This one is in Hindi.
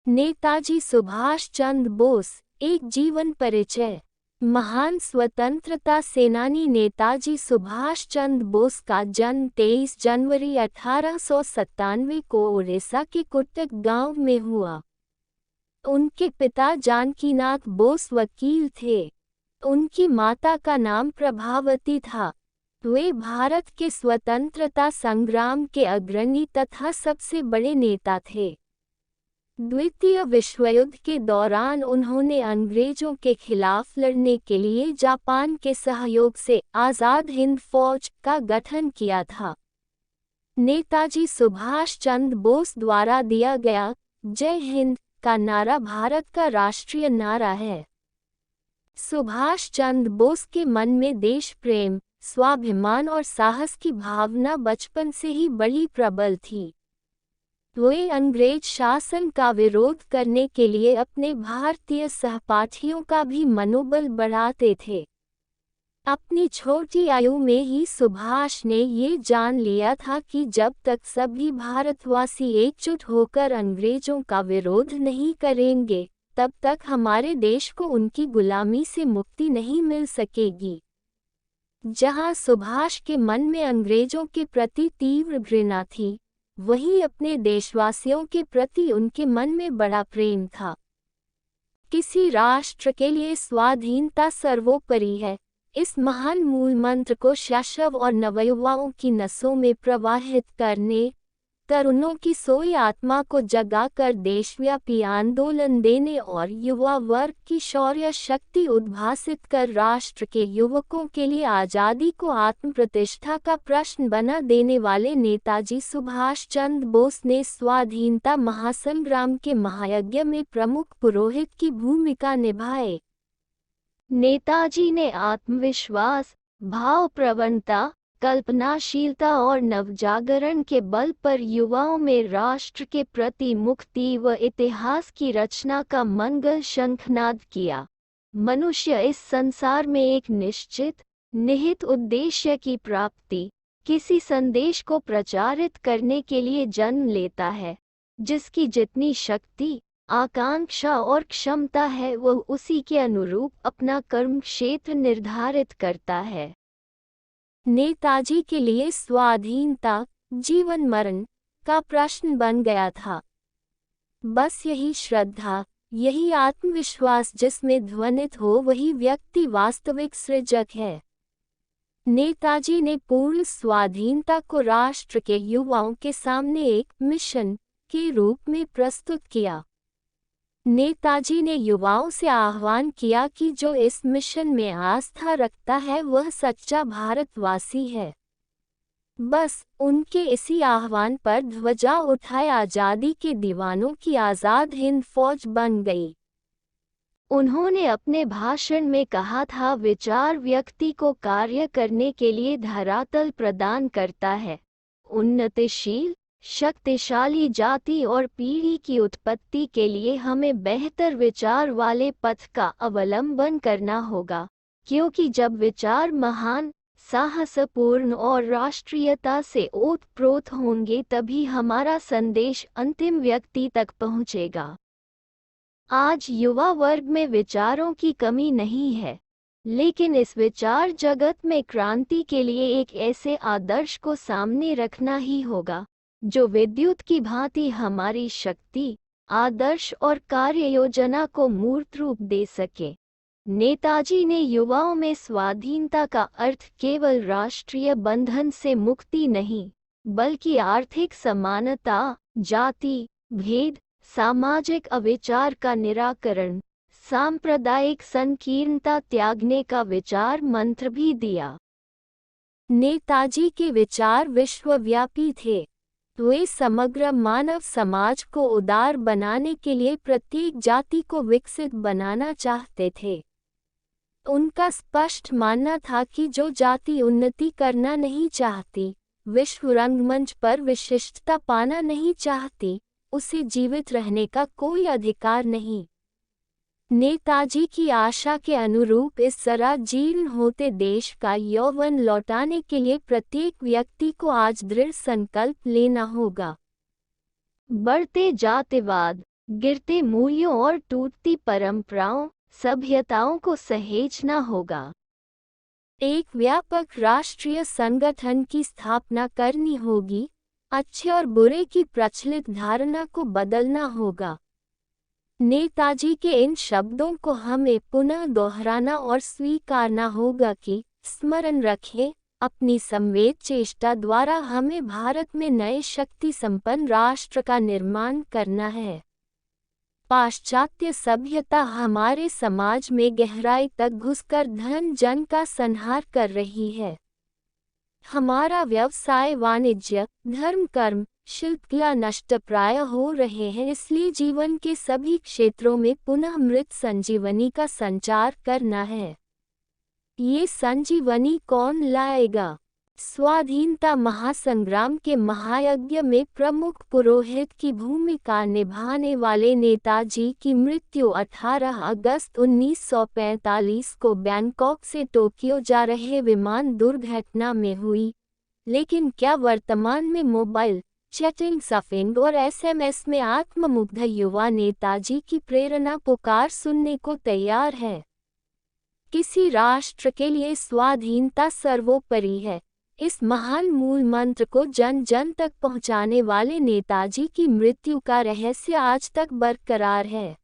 नेताजी सुभाष चंद्र बोस, एक जीवन परिचय। महान स्वतंत्रता सेनानी नेताजी सुभाष चंद्र बोस का जन्म 23 जनवरी 1897 को उड़ीसा के कुट्टक गांव में हुआ। उनके पिता जानकीनाथ बोस वकील थे। उनकी माता का नाम प्रभावती था। वे भारत के स्वतंत्रता संग्राम के अग्रणी तथा सबसे बड़े नेता थे। द्वितीय विश्वयुद्ध के दौरान उन्होंने अंग्रेजों के खिलाफ लड़ने के लिए जापान के सहयोग से आज़ाद हिंद फौज का गठन किया था। नेताजी सुभाष चंद्र बोस द्वारा दिया गया जय हिंद का नारा भारत का राष्ट्रीय नारा है। सुभाष चंद्र बोस के मन में देश प्रेम, स्वाभिमान और साहस की भावना बचपन से ही बड़ी प्रबल थी। वे अंग्रेज शासन का विरोध करने के लिए अपने भारतीय सहपाठियों का भी मनोबल बढ़ाते थे। अपनी छोटी आयु में ही सुभाष ने ये जान लिया था कि जब तक सभी भारतवासी एकजुट होकर अंग्रेजों का विरोध नहीं करेंगे, तब तक हमारे देश को उनकी गुलामी से मुक्ति नहीं मिल सकेगी। जहां सुभाष के मन में अंग्रेजों के प्रति तीव्र घृणा थी, वहीं अपने देशवासियों के प्रति उनके मन में बड़ा प्रेम था। किसी राष्ट्र के लिए स्वाधीनता सर्वोपरि है, इस महान मूल मंत्र को शैशव और नवयुवाओं की नसों में प्रवाहित करने, तरुणों की सोई आत्मा को जगाकर देशव्यापी आंदोलन देने और युवा वर्ग की शौर्य शक्ति उद्भासित कर राष्ट्र के युवकों के लिए आज़ादी को आत्मप्रतिष्ठा का प्रश्न बना देने वाले नेताजी सुभाष चंद्र बोस ने स्वाधीनता महासंग्राम के महायज्ञ में प्रमुख पुरोहित की भूमिका निभाई। नेताजी ने आत्मविश्वास, भावप्रवणता, कल्पनाशीलता और नवजागरण के बल पर युवाओं में राष्ट्र के प्रति मुक्ति व इतिहास की रचना का मंगल शंखनाद किया। मनुष्य इस संसार में एक निश्चित, निहित उद्देश्य की प्राप्ति, किसी संदेश को प्रचारित करने के लिए जन्म लेता है। जिसकी जितनी शक्ति, आकांक्षा और क्षमता है, वह उसी के अनुरूप अपना कर्म क्षेत्र निर्धारित करता है। नेताजी के लिए स्वाधीनता, जीवन मरण का प्रश्न बन गया था। बस यही श्रद्धा, यही आत्मविश्वास जिसमें ध्वनित हो, वही व्यक्ति वास्तविक सृजक है। नेताजी ने पूर्ण स्वाधीनता को राष्ट्र के युवाओं के सामने एक मिशन के रूप में प्रस्तुत किया। नेताजी ने युवाओं से आह्वान किया कि जो इस मिशन में आस्था रखता है वह सच्चा भारतवासी है। बस उनके इसी आह्वान पर ध्वजा उठाए आज़ादी के दीवानों की आज़ाद हिंद फौज बन गई। उन्होंने अपने भाषण में कहा था, विचार व्यक्ति को कार्य करने के लिए धरातल प्रदान करता है। उन्नतिशील, शक्तिशाली जाति और पीढ़ी की उत्पत्ति के लिए हमें बेहतर विचार वाले पथ का अवलंबन करना होगा, क्योंकि जब विचार महान, साहसपूर्ण और राष्ट्रीयता से ओतप्रोत होंगे, तभी हमारा संदेश अंतिम व्यक्ति तक पहुंचेगा। आज युवा वर्ग में विचारों की कमी नहीं है, लेकिन इस विचार जगत में क्रांति के लिए एक ऐसे आदर्श को सामने रखना ही होगा जो विद्युत की भांति हमारी शक्ति, आदर्श और कार्य योजना को मूर्त रूप दे सके। नेताजी ने युवाओं में स्वाधीनता का अर्थ केवल राष्ट्रीय बंधन से मुक्ति नहीं, बल्कि आर्थिक समानता, जाति भेद, सामाजिक अविचार का निराकरण, सांप्रदायिक संकीर्णता त्यागने का विचार मंत्र भी दिया। नेताजी के विचार विश्वव्यापी थे। वे समग्र मानव समाज को उदार बनाने के लिए प्रत्येक जाति को विकसित बनाना चाहते थे। उनका स्पष्ट मानना था कि जो जाति उन्नति करना नहीं चाहती, विश्व रंगमंच पर विशिष्टता पाना नहीं चाहती, उसे जीवित रहने का कोई अधिकार नहीं। नेताजी की आशा के अनुरूप इस जरा जीर्ण होते देश का यौवन लौटाने के लिए प्रत्येक व्यक्ति को आज दृढ़ संकल्प लेना होगा। बढ़ते जातिवाद, गिरते मूल्यों और टूटती परंपराओं, सभ्यताओं को सहेजना होगा। एक व्यापक राष्ट्रीय संगठन की स्थापना करनी होगी, अच्छे और बुरे की प्रचलित धारणा को बदलना होगा। नेताजी के इन शब्दों को हमें पुनः दोहराना और स्वीकारना होगा कि स्मरण रखें, अपनी संवेद चेष्टा द्वारा हमें भारत में नए शक्ति संपन्न राष्ट्र का निर्माण करना है। पाश्चात्य सभ्यता हमारे समाज में गहराई तक घुसकर धन जन का संहार कर रही है। हमारा व्यवसाय, वाणिज्य, धर्म, कर्म, शिल्पकला नष्टप्राय हो रहे हैं। इसलिए जीवन के सभी क्षेत्रों में पुनः मृत संजीवनी का संचार करना है। ये संजीवनी कौन लाएगा? स्वाधीनता महासंग्राम के महायज्ञ में प्रमुख पुरोहित की भूमिका निभाने वाले नेताजी की मृत्यु 18 अगस्त 1945 को बैंकॉक से टोक्यो जा रहे विमान दुर्घटना में हुई। लेकिन क्या वर्तमान में मोबाइल, चैटिंग, सर्फिंग और एसएमएस में आत्ममुग्ध युवा नेताजी की प्रेरणा पुकार सुनने को तैयार है? किसी राष्ट्र के लिए स्वाधीनता सर्वोपरि है। इस महान मूल मंत्र को जन जन तक पहुंचाने वाले नेताजी की मृत्यु का रहस्य आज तक बरकरार है।